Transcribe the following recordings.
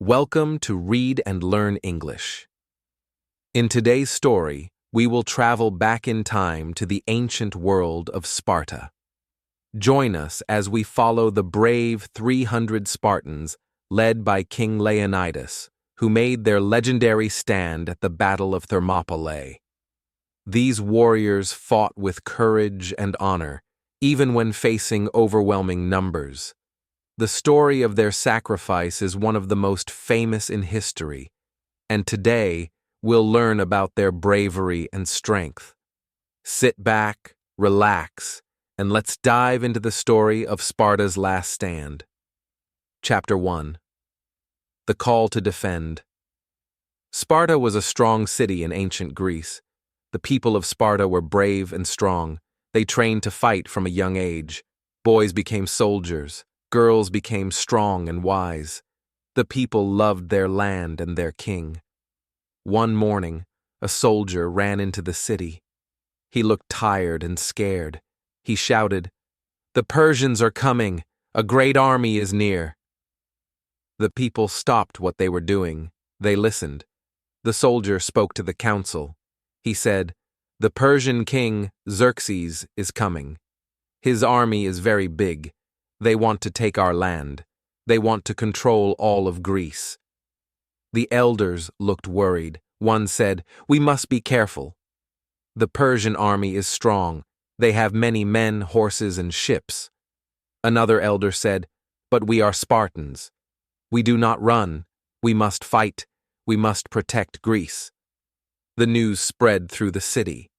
Welcome to Read and Learn English. In today's story, we will travel back in time to the ancient world of Sparta. Join us as we follow the brave 300 Spartans led by King Leonidas, who made their legendary stand at the Battle of Thermopylae. These warriors fought with courage and honor, even when facing overwhelming numbers. The story of their sacrifice is one of the most famous in history, and today we'll learn about their bravery and strength. Sit back, relax, and let's dive into the story of Sparta's last stand. Chapter 1. The Call to Defend. Sparta was a strong city in ancient Greece. The people of Sparta were brave and strong. They trained to fight from a young age. Boys became soldiers. Girls became strong and wise. The people loved their land and their king. One morning, a soldier ran into the city. He looked tired and scared. He shouted, "The Persians are coming! A great army is near!" The people stopped what they were doing. They listened. The soldier spoke to the council. He said, "The Persian king, Xerxes, is coming. His army is very big. They want to take our land. They want to control all of Greece." The elders looked worried. One said, "We must be careful. The Persian army is strong. They have many men, horses, and ships." Another elder said, "But we are Spartans. We do not run. We must fight. We must protect Greece." The news spread through the city.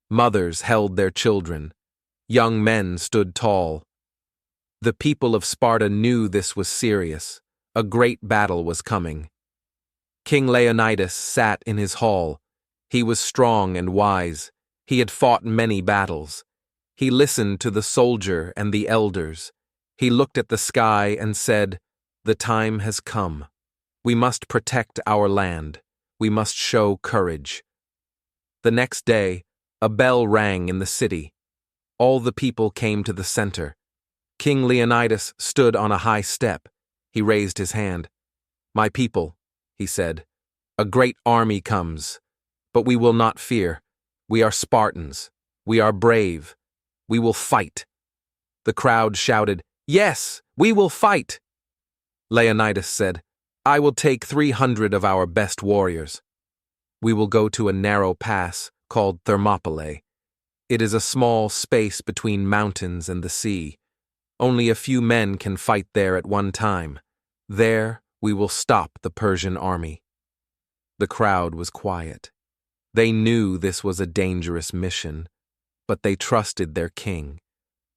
Mothers held their children. Young men stood tall. The people of Sparta knew this was serious. A great battle was coming. King Leonidas sat in his hall. He was strong and wise. He had fought many battles. He listened to the soldier and the elders. He looked at the sky and said, "The time has come. We must protect our land. We must show courage." The next day, a bell rang in the city. All the people came to the center. King Leonidas stood on a high step. He raised his hand. "My people," he said, "a great army comes. But we will not fear. We are Spartans. We are brave. We will fight." The crowd shouted, "Yes, we will fight." Leonidas said, "I will take 300 of our best warriors. We will go to a narrow pass called Thermopylae. It is a small space between mountains and the sea. Only a few men can fight there at one time. There we will stop the Persian army." The crowd was quiet. They knew this was a dangerous mission, but they trusted their king.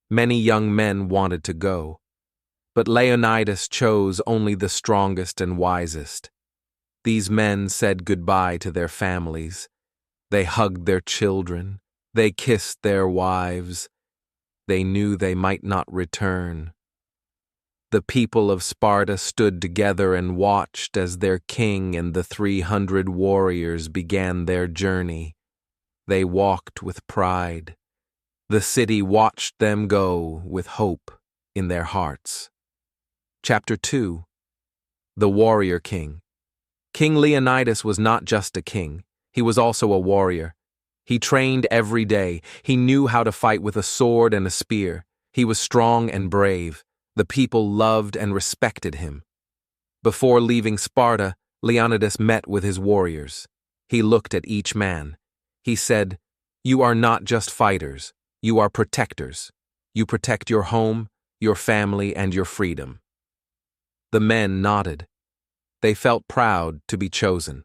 Many young men wanted to go, but Leonidas chose only the strongest and wisest. These men said goodbye to their families. They hugged their children. They kissed their wives. They knew they might not return. The people of Sparta stood together and watched as their king and the 300 warriors began their journey. They walked with pride. The city watched them go with hope in their hearts. Chapter 2. The Warrior King. King Leonidas was not just a king. He was also a warrior. He trained every day. He knew how to fight with a sword and a spear. He was strong and brave. The people loved and respected him. Before leaving Sparta, Leonidas met with his warriors. He looked at each man. He said, "You are not just fighters. You are protectors. You protect your home, your family, and your freedom." The men nodded. They felt proud to be chosen.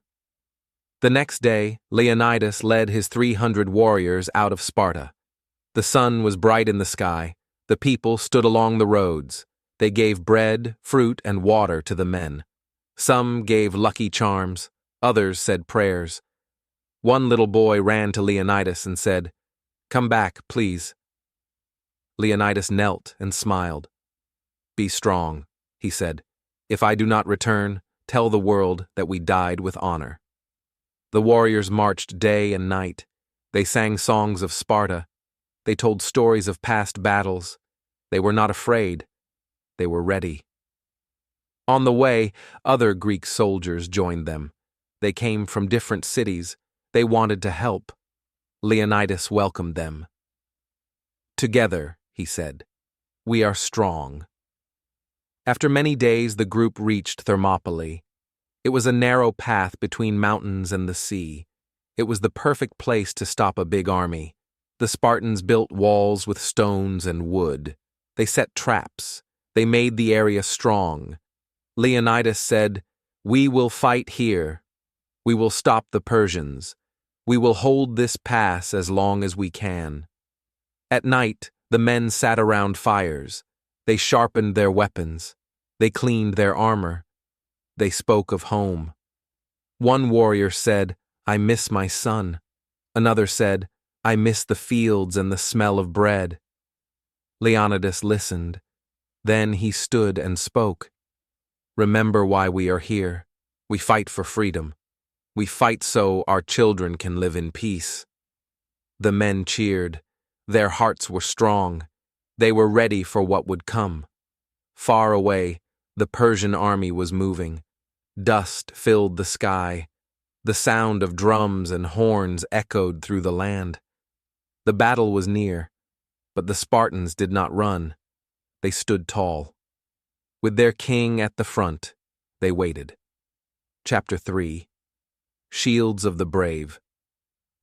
The next day, Leonidas led his 300 warriors out of Sparta. The sun was bright in the sky. The people stood along the roads. They gave bread, fruit, and water to the men. Some gave lucky charms. Others said prayers. One little boy ran to Leonidas and said, "Come back, please." Leonidas knelt and smiled. "Be strong," he said. "If I do not return, tell the world that we died with honor." The warriors marched day and night. They sang songs of Sparta. They told stories of past battles. They were not afraid. They were ready. On the way, other Greek soldiers joined them. They came from different cities. They wanted to help. Leonidas welcomed them. "Together," he said, "we are strong." After many days, the group reached Thermopylae. It was a narrow path between mountains and the sea. It was the perfect place to stop a big army. The Spartans built walls with stones and wood. They set traps. They made the area strong. Leonidas said, "We will fight here. We will stop the Persians. We will hold this pass as long as we can." At night, the men sat around fires. They sharpened their weapons. They cleaned their armor. They spoke of home. One warrior said, "I miss my son." Another said, "I miss the fields and the smell of bread." Leonidas listened. Then he stood and spoke. "Remember why we are here. We fight for freedom. We fight so our children can live in peace." The men cheered. Their hearts were strong. They were ready for what would come. Far away, the Persian army was moving. Dust filled the sky. The sound of drums and horns echoed through the land. The battle was near, but the Spartans did not run. They stood tall. With their king at the front, they waited. Chapter 3. Shields of the Brave.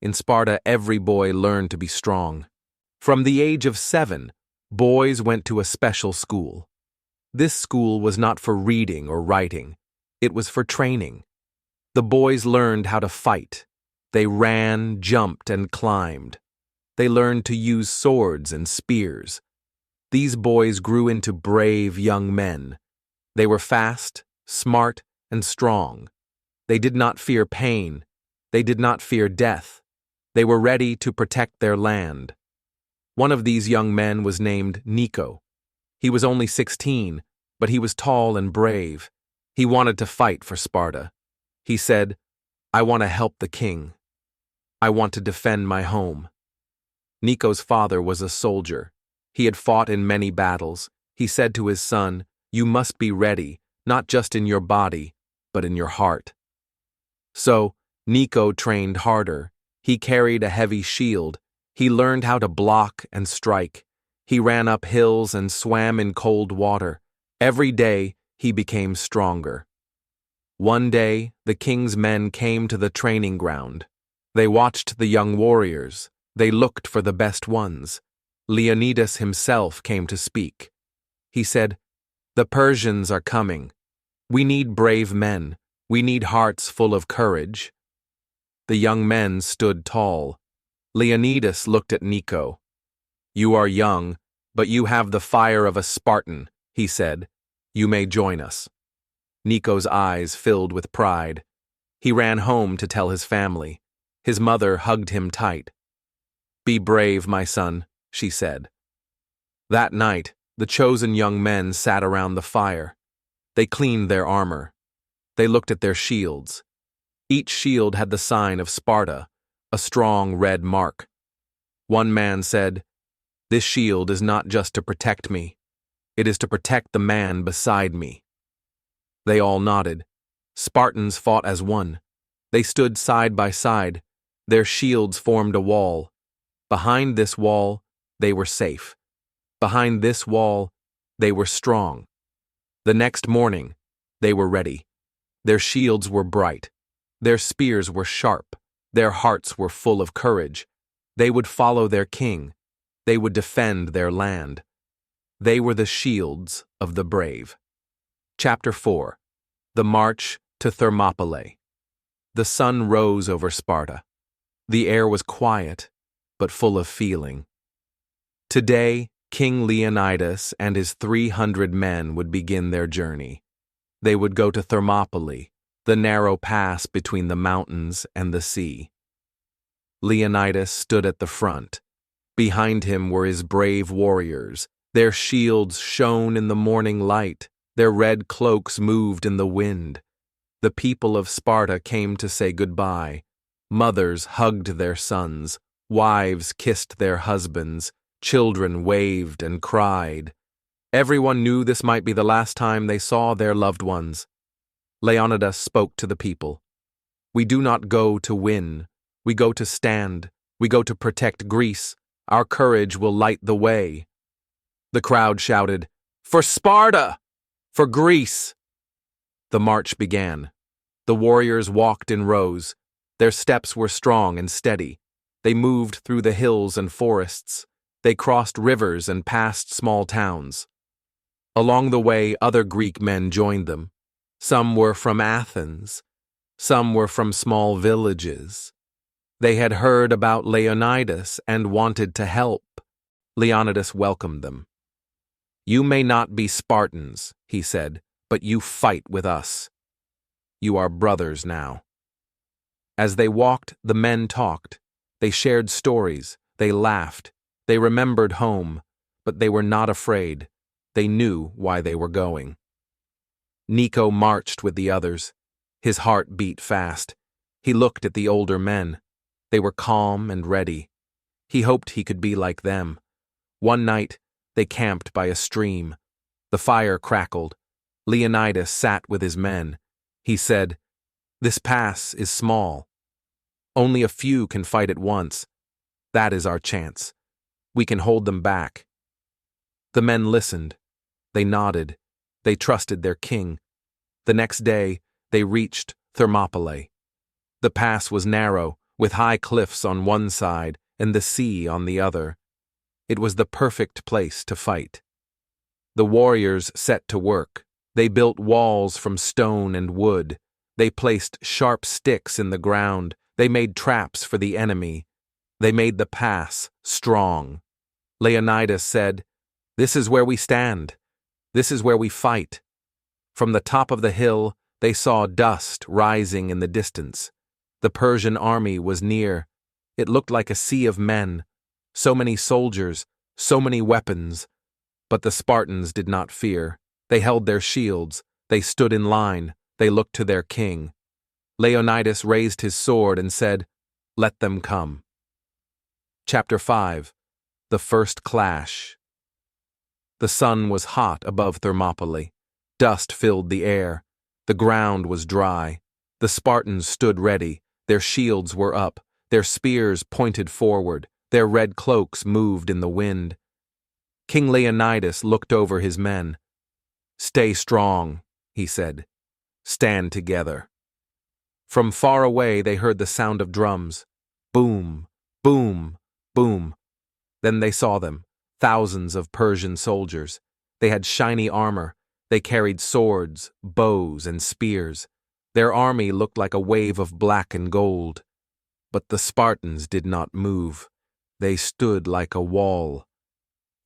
In Sparta, every boy learned to be strong. From the age of 7, boys went to a special school. This school was not for reading or writing. It was for training. The boys learned how to fight. They ran, jumped, and climbed. They learned to use swords and spears. These boys grew into brave young men. They were fast, smart, and strong. They did not fear pain. They did not fear death. They were ready to protect their land. One of these young men was named Nico. He was only 16, but he was tall and brave. He wanted to fight for Sparta. He said, "I want to help the king. I want to defend my home." Nico's father was a soldier. He had fought in many battles. He said to his son, "You must be ready, not just in your body, but in your heart." So, Nico trained harder. He carried a heavy shield. He learned how to block and strike. He ran up hills and swam in cold water. Every day, he became stronger. One day, the king's men came to the training ground. They watched the young warriors. They looked for the best ones. Leonidas himself came to speak. He said, "The Persians are coming. We need brave men. We need hearts full of courage." The young men stood tall. Leonidas looked at Nico. "You are young, but you have the fire of a Spartan," he said. "You may join us." Nico's eyes filled with pride. He ran home to tell his family. His mother hugged him tight. "Be brave, my son," she said. That night, the chosen young men sat around the fire. They cleaned their armor. They looked at their shields. Each shield had the sign of Sparta, a strong red mark. One man said, "This shield is not just to protect me. It is to protect the man beside me." They all nodded. Spartans fought as one. They stood side by side. Their shields formed a wall. Behind this wall, they were safe. Behind this wall, they were strong. The next morning, they were ready. Their shields were bright. Their spears were sharp. Their hearts were full of courage. They would follow their king. They would defend their land. They were the shields of the brave. Chapter 4. The March to Thermopylae. The sun rose over Sparta. The air was quiet, but full of feeling. Today, King Leonidas and his 300 men would begin their journey. They would go to Thermopylae, the narrow pass between the mountains and the sea. Leonidas stood at the front. Behind him were his brave warriors. Their shields shone in the morning light. Their red cloaks moved in the wind. The people of Sparta came to say goodbye. Mothers hugged their sons. Wives kissed their husbands. Children waved and cried. Everyone knew this might be the last time they saw their loved ones. Leonidas spoke to the people. We do not go to win. We go to stand. We go to protect Greece. Our courage will light the way. The crowd shouted, "For Sparta! For Greece!" The march began. The warriors walked in rows. Their steps were strong and steady. They moved through the hills and forests. They crossed rivers and passed small towns. Along the way, other Greek men joined them. Some were from Athens. Some were from small villages. They had heard about Leonidas and wanted to help. Leonidas welcomed them. "You may not be Spartans," he said, "but you fight with us. You are brothers now." As they walked, the men talked. They shared stories. They laughed. They remembered home, but they were not afraid. They knew why they were going. Nico marched with the others. His heart beat fast. He looked at the older men. They were calm and ready. He hoped he could be like them. One night, they camped by a stream. The fire crackled. Leonidas sat with his men. He said, "This pass is small. Only a few can fight at once. That is our chance. We can hold them back." The men listened. They nodded. They trusted their king. The next day, they reached Thermopylae. The pass was narrow, with high cliffs on one side and the sea on the other. It was the perfect place to fight. The warriors set to work. They built walls from stone and wood. They placed sharp sticks in the ground. They made traps for the enemy. They made the pass strong. Leonidas said, "This is where we stand. This is where we fight." From the top of the hill, they saw dust rising in the distance. The Persian army was near. It looked like a sea of men. So many soldiers, so many weapons. But the Spartans did not fear. They held their shields. They stood in line. They looked to their king. Leonidas raised his sword and said, "Let them come." Chapter 5. The First Clash. The sun was hot above Thermopylae. Dust filled the air. The ground was dry. The Spartans stood ready. Their shields were up. Their spears pointed forward. Their red cloaks moved in the wind. King Leonidas looked over his men. "Stay strong," he said. "Stand together." From far away they heard the sound of drums. Boom, boom, boom. Then they saw them, thousands of Persian soldiers. They had shiny armor. They carried swords, bows, and spears. Their army looked like a wave of black and gold. But the Spartans did not move. They stood like a wall.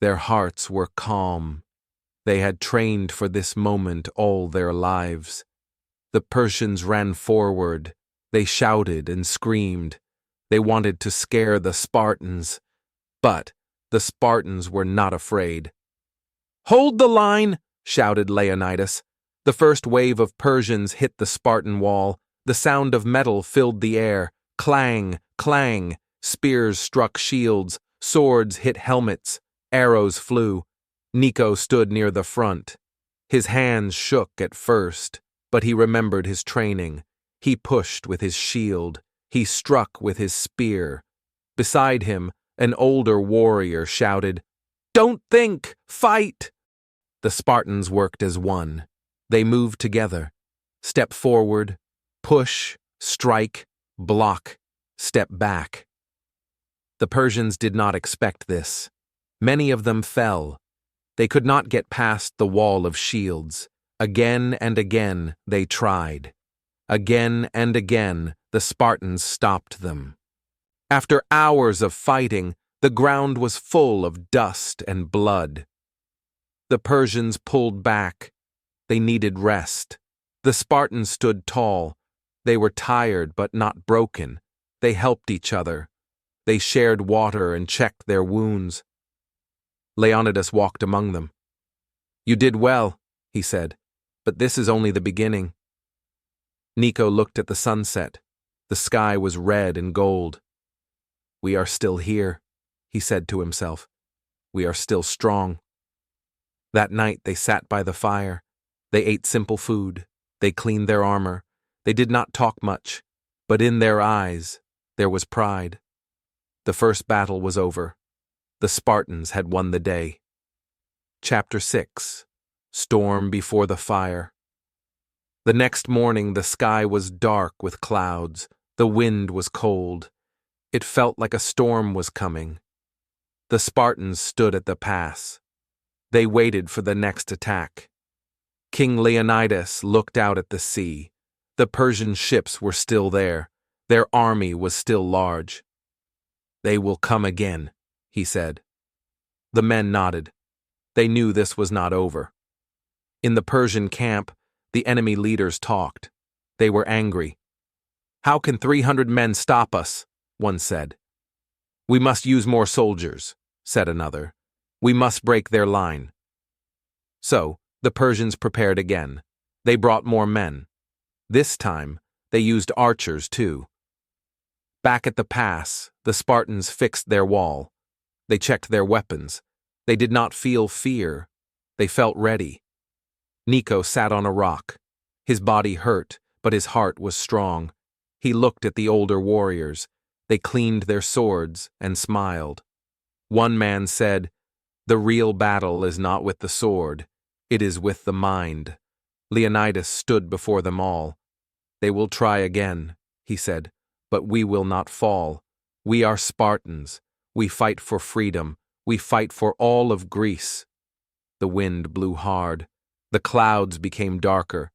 Their hearts were calm. They had trained for this moment all their lives. The Persians ran forward. They shouted and screamed. They wanted to scare the Spartans. But the Spartans were not afraid. "Hold the line!" shouted Leonidas. The first wave of Persians hit the Spartan wall. The sound of metal filled the air. Clang, clang. Spears struck shields. Swords hit helmets. Arrows flew. Nico stood near the front. His hands shook at first, but he remembered his training. He pushed with his shield. He struck with his spear. Beside him, an older warrior shouted, "Don't think! Fight!" The Spartans worked as one. They moved together. Step forward, push, strike, block, step back. The Persians did not expect this. Many of them fell. They could not get past the wall of shields. Again and again they tried. Again and again the Spartans stopped them. After hours of fighting, the ground was full of dust and blood. The Persians pulled back. They needed rest. The Spartans stood tall. They were tired but not broken. They helped each other. They shared water and checked their wounds. Leonidas walked among them. "You did well," he said, "but this is only the beginning." Nico looked at the sunset. The sky was red and gold. "We are still here," he said to himself. "We are still strong." That night they sat by the fire. They ate simple food. They cleaned their armor. They did not talk much, but in their eyes there was pride. The first battle was over. The Spartans had won the day. Chapter 6. Storm Before the Fire. The next morning the sky was dark with clouds. The wind was cold. It felt like a storm was coming. The Spartans stood at the pass. They waited for the next attack. King Leonidas looked out at the sea. The Persian ships were still there. Their army was still large. "They will come again," he said. The men nodded. They knew this was not over. In the Persian camp, the enemy leaders talked. They were angry. "How can 300 men stop us?" one said. "We must use more soldiers," said another. "We must break their line." So, the Persians prepared again. They brought more men. This time, they used archers too. Back at the pass, the Spartans fixed their wall. They checked their weapons. They did not feel fear. They felt ready. Nico sat on a rock. His body hurt, but his heart was strong. He looked at the older warriors. They cleaned their swords and smiled. One man said, "The real battle is not with the sword. It is with the mind." Leonidas stood before them all. "They will try again," he said, "but we will not fall. We are Spartans. We fight for freedom. We fight for all of Greece." The wind blew hard. The clouds became darker.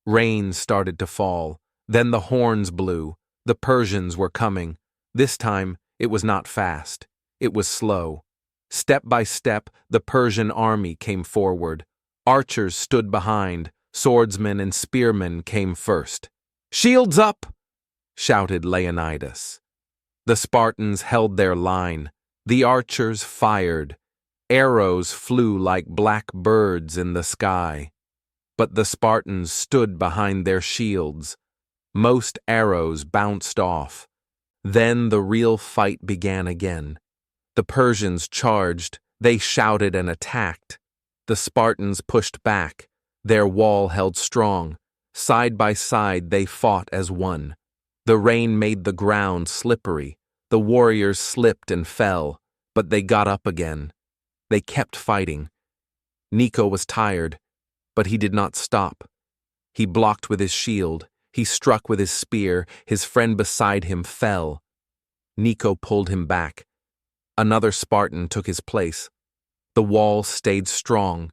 Rain started to fall. Then the horns blew. The Persians were coming. This time, it was not fast. It was slow. Step by step, the Persian army came forward. Archers stood behind. Swordsmen and spearmen came first. "Shields up!" shouted Leonidas. The Spartans held their line. The archers fired. Arrows flew like black birds in the sky. But the Spartans stood behind their shields. Most arrows bounced off. Then the real fight began again. The Persians charged. They shouted and attacked. The Spartans pushed back. Their wall held strong. Side by side they fought as one. The rain made the ground slippery. The warriors slipped and fell, but they got up again. They kept fighting. Nico was tired, but he did not stop. He blocked with his shield. He struck with his spear. His friend beside him fell. Nico pulled him back. Another Spartan took his place. The wall stayed strong.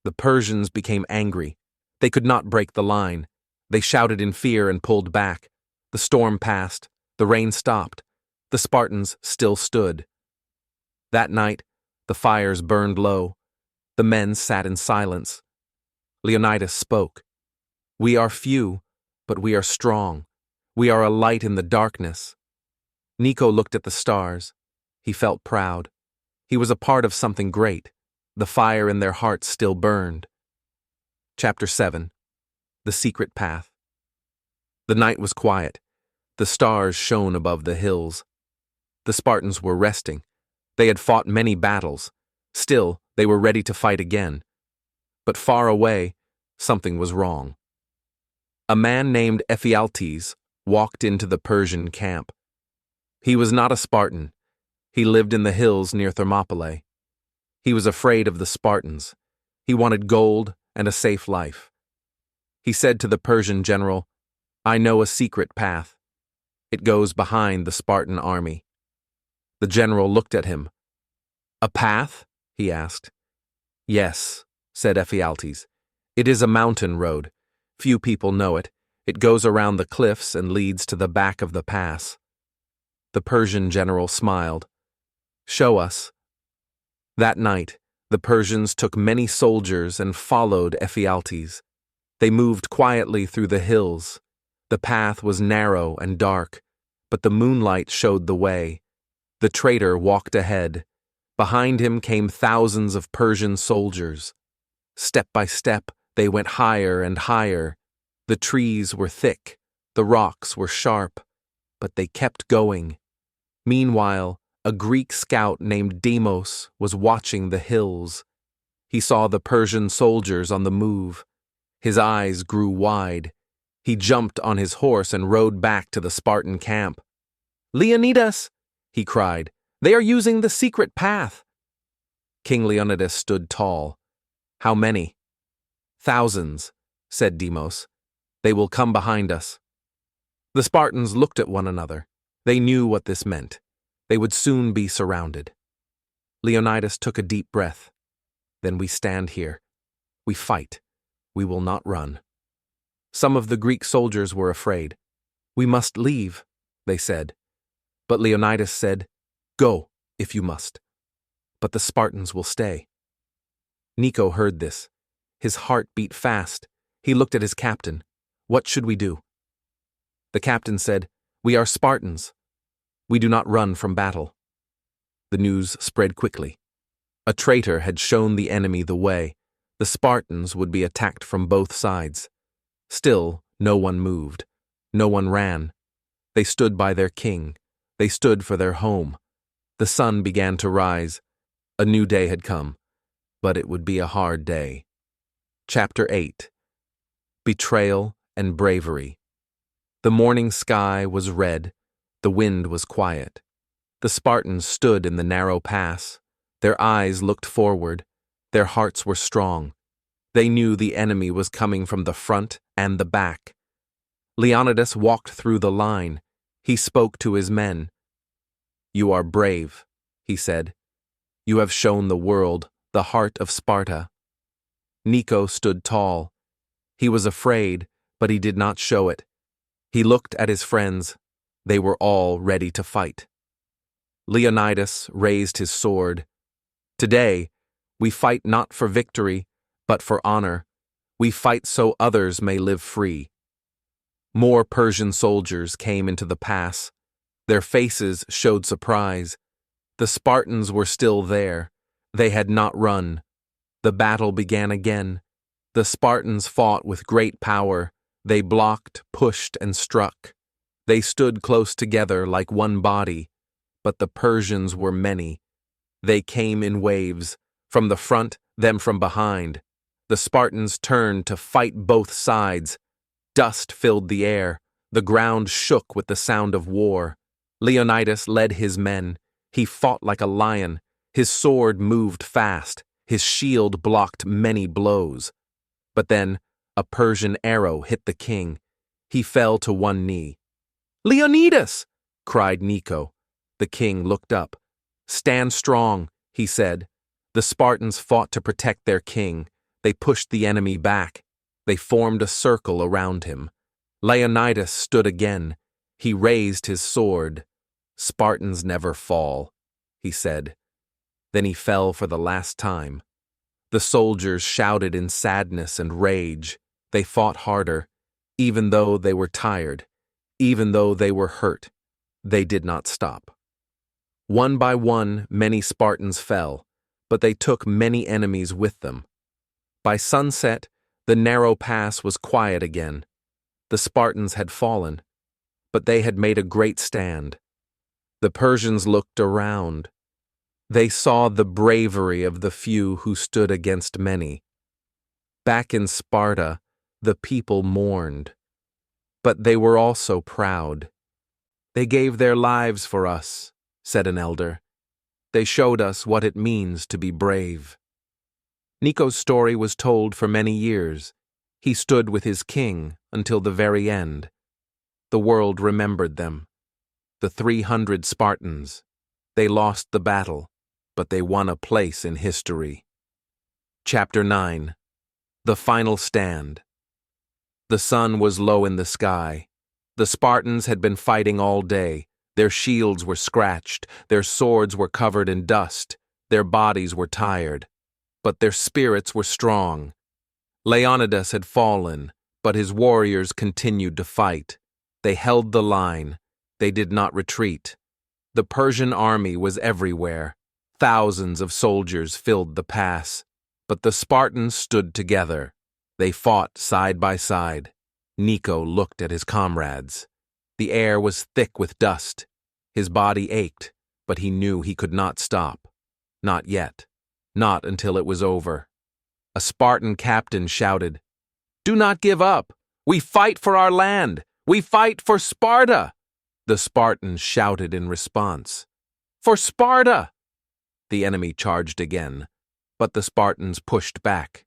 The Persians became angry. They could not break the line. They shouted in fear and pulled back. The storm passed. The rain stopped. The Spartans still stood. That night, the fires burned low. The men sat in silence. Leonidas spoke. "We are few, but we are strong. We are a light in the darkness." Nico looked at the stars. He felt proud. He was a part of something great. The fire in their hearts still burned. Chapter 7. The Secret Path. The night was quiet. The stars shone above the hills. The Spartans were resting. They had fought many battles. Still, they were ready to fight again. But far away, something was wrong. A man named Ephialtes walked into the Persian camp. He was not a Spartan. He lived in the hills near Thermopylae. He was afraid of the Spartans. He wanted gold and a safe life. He said to the Persian general, "I know a secret path. It goes behind the Spartan army." The general looked at him. "A path?" he asked. "Yes," said Ephialtes. "It is a mountain road. Few people know it. It goes around the cliffs and leads to the back of the pass." The Persian general smiled. "Show us." That night, the Persians took many soldiers and followed Ephialtes. They moved quietly through the hills. The path was narrow and dark, but the moonlight showed the way. The traitor walked ahead. Behind him came thousands of Persian soldiers. Step by step, they went higher and higher. The trees were thick, the rocks were sharp, but they kept going. Meanwhile, a Greek scout named Deimos was watching the hills. He saw the Persian soldiers on the move. His eyes grew wide. He jumped on his horse and rode back to the Spartan camp. "Leonidas!" he cried. "They are using the secret path." King Leonidas stood tall. "How many?" "Thousands," said Deimos. "They will come behind us." The Spartans looked at one another. They knew what this meant. They would soon be surrounded. Leonidas took a deep breath. "Then we stand here. We fight. We will not run." Some of the Greek soldiers were afraid. "We must leave," they said. But Leonidas said, "Go, if you must. But the Spartans will stay." Nico heard this. His heart beat fast. He looked at his captain. "What should we do?" The captain said, "We are Spartans. We do not run from battle." The news spread quickly. A traitor had shown the enemy the way. The Spartans would be attacked from both sides. Still, no one moved. No one ran. They stood by their king. They stood for their home. The sun began to rise. A new day had come, but it would be a hard day. Chapter 8. Betrayal and Bravery. The morning sky was red. The wind was quiet. The Spartans stood in the narrow pass. Their eyes looked forward. Their hearts were strong. They knew the enemy was coming from the front and the back. Leonidas walked through the line. He spoke to his men. "You are brave," he said. "You have shown the world the heart of Sparta." Nico stood tall. He was afraid, but he did not show it. He looked at his friends. They were all ready to fight. Leonidas raised his sword. "Today, we fight not for victory, but for honor. We fight so others may live free." More Persian soldiers came into the pass. Their faces showed surprise. The Spartans were still there. They had not run. The battle began again. The Spartans fought with great power. They blocked, pushed, and struck. They stood close together like one body. But the Persians were many. They came in waves, from the front, then from behind. The Spartans turned to fight both sides. Dust filled the air. The ground shook with the sound of war. Leonidas led his men. He fought like a lion. His sword moved fast. His shield blocked many blows. But then, a Persian arrow hit the king. He fell to one knee. "Leonidas!" cried Nico. The king looked up. "Stand strong," he said. The Spartans fought to protect their king. They pushed the enemy back. They formed a circle around him. Leonidas stood again. He raised his sword. "Spartans never fall," he said. Then he fell for the last time. The soldiers shouted in sadness and rage. They fought harder, even though they were tired, even though they were hurt. They did not stop. One by one, many Spartans fell, but they took many enemies with them. By sunset, the narrow pass was quiet again. The Spartans had fallen, but they had made a great stand. The Persians looked around. They saw the bravery of the few who stood against many. Back in Sparta, the people mourned, but they were also proud. "They gave their lives for us," said an elder. "They showed us what it means to be brave." Nico's story was told for many years. He stood with his king until the very end. The world remembered them. The 300 Spartans. They lost the battle, but they won a place in history. Chapter 9. The Final Stand. The sun was low in the sky. The Spartans had been fighting all day. Their shields were scratched. Their swords were covered in dust. Their bodies were tired. But their spirits were strong. Leonidas had fallen, but his warriors continued to fight. They held the line. They did not retreat. The Persian army was everywhere. Thousands of soldiers filled the pass. But the Spartans stood together. They fought side by side. Nico looked at his comrades. The air was thick with dust. His body ached, but he knew he could not stop. Not yet. Not until it was over. A Spartan captain shouted, "Do not give up! We fight for our land! We fight for Sparta!" The Spartans shouted in response, "For Sparta!" The enemy charged again, but the Spartans pushed back.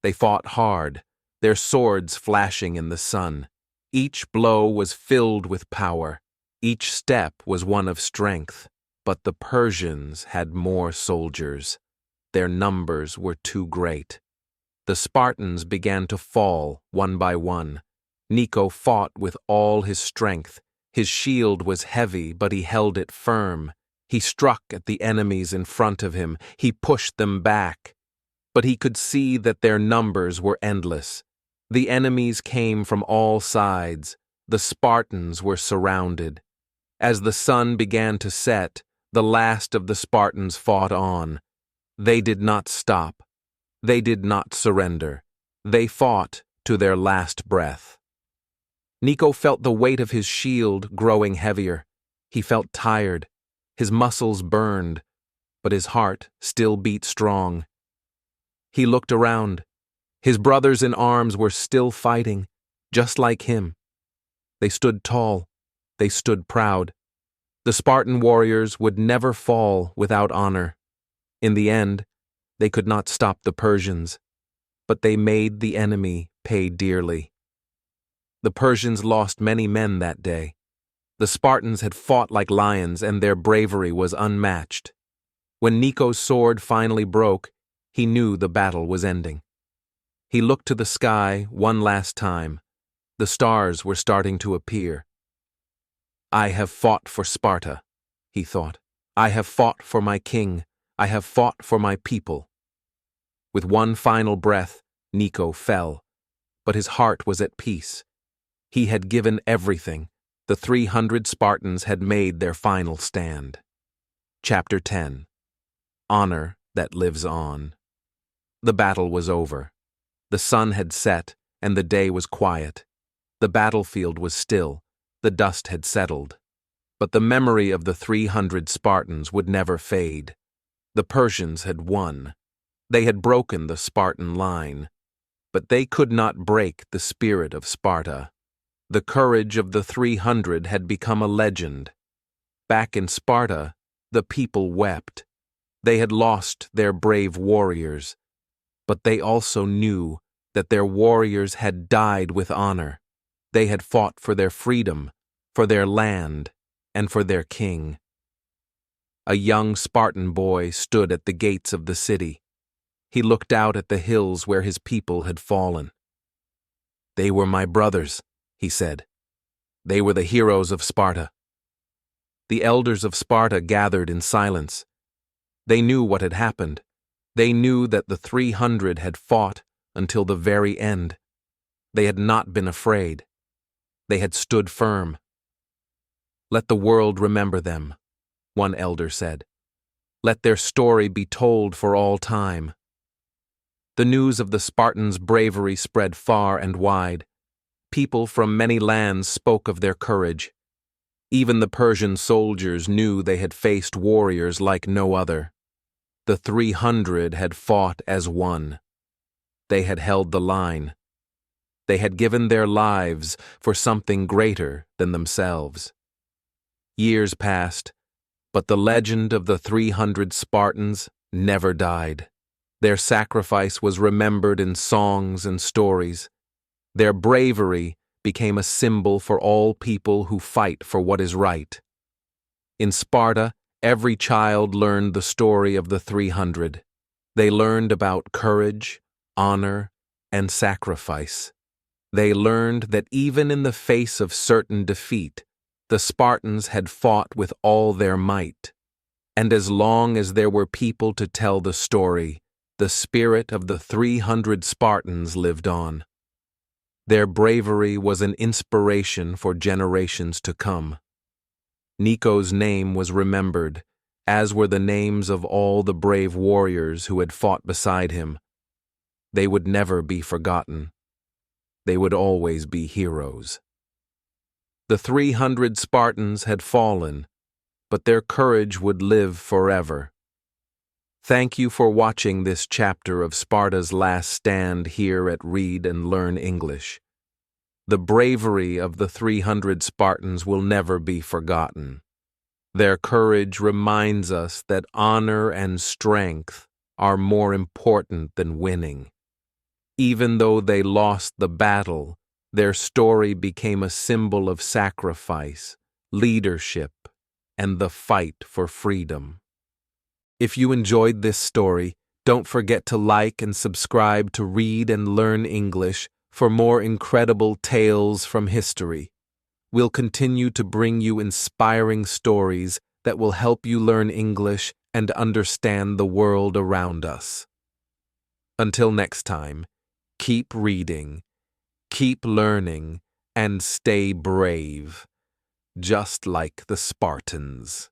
They fought hard, their swords flashing in the sun. Each blow was filled with power. Each step was one of strength. But the Persians had more soldiers. Their numbers were too great. The Spartans began to fall one by one. Nico fought with all his strength. His shield was heavy, but he held it firm. He struck at the enemies in front of him. He pushed them back. But he could see that their numbers were endless. The enemies came from all sides. The Spartans were surrounded. As the sun began to set, the last of the Spartans fought on. They did not stop. They did not surrender. They fought to their last breath. Nico felt the weight of his shield growing heavier. He felt tired. His muscles burned, but his heart still beat strong. He looked around. His brothers in arms were still fighting, just like him. They stood tall. They stood proud. The Spartan warriors would never fall without honor. In the end, they could not stop the Persians, but they made the enemy pay dearly. The Persians lost many men that day. The Spartans had fought like lions, and their bravery was unmatched. When Nico's sword finally broke, he knew the battle was ending. He looked to the sky one last time. The stars were starting to appear. "I have fought for Sparta," he thought. "I have fought for my king. I have fought for my people." With one final breath, Nico fell, but his heart was at peace. He had given everything. The 300 Spartans had made their final stand. Chapter 10. Honor that lives on. The battle was over. The sun had set, and the day was quiet. The battlefield was still. The dust had settled. But the memory of the 300 Spartans would never fade. The Persians had won. They had broken the Spartan line. But they could not break the spirit of Sparta. The courage of the 300 had become a legend. Back in Sparta, the people wept. They had lost their brave warriors. But they also knew that their warriors had died with honor. They had fought for their freedom, for their land, and for their king. A young Spartan boy stood at the gates of the city. He looked out at the hills where his people had fallen. "They were my brothers," he said. "They were the heroes of Sparta." The elders of Sparta gathered in silence. They knew what had happened. They knew that the 300 had fought until the very end. They had not been afraid. They had stood firm. "Let the world remember them," one elder said. "Let their story be told for all time." The news of the Spartans' bravery spread far and wide. People from many lands spoke of their courage. Even the Persian soldiers knew they had faced warriors like no other. The 300 had fought as one. They had held the line. They had given their lives for something greater than themselves. Years passed, but the legend of the 300 Spartans never died. Their sacrifice was remembered in songs and stories. Their bravery became a symbol for all people who fight for what is right. In Sparta, every child learned the story of the 300. They learned about courage, honor, and sacrifice. They learned that even in the face of certain defeat, the Spartans had fought with all their might. And as long as there were people to tell the story, the spirit of the 300 Spartans lived on. Their bravery was an inspiration for generations to come. Nico's name was remembered, as were the names of all the brave warriors who had fought beside him. They would never be forgotten. They would always be heroes. The 300 Spartans had fallen, but their courage would live forever. Thank you for watching this chapter of Sparta's last stand here at Read and Learn English. The bravery of the 300 Spartans will never be forgotten. Their courage reminds us that honor and strength are more important than winning. Even though they lost the battle, their story became a symbol of sacrifice, leadership, and the fight for freedom. If you enjoyed this story, don't forget to like and subscribe to Read and Learn English for more incredible tales from history. We'll continue to bring you inspiring stories that will help you learn English and understand the world around us. Until next time, keep reading, keep learning, and stay brave, just like the Spartans.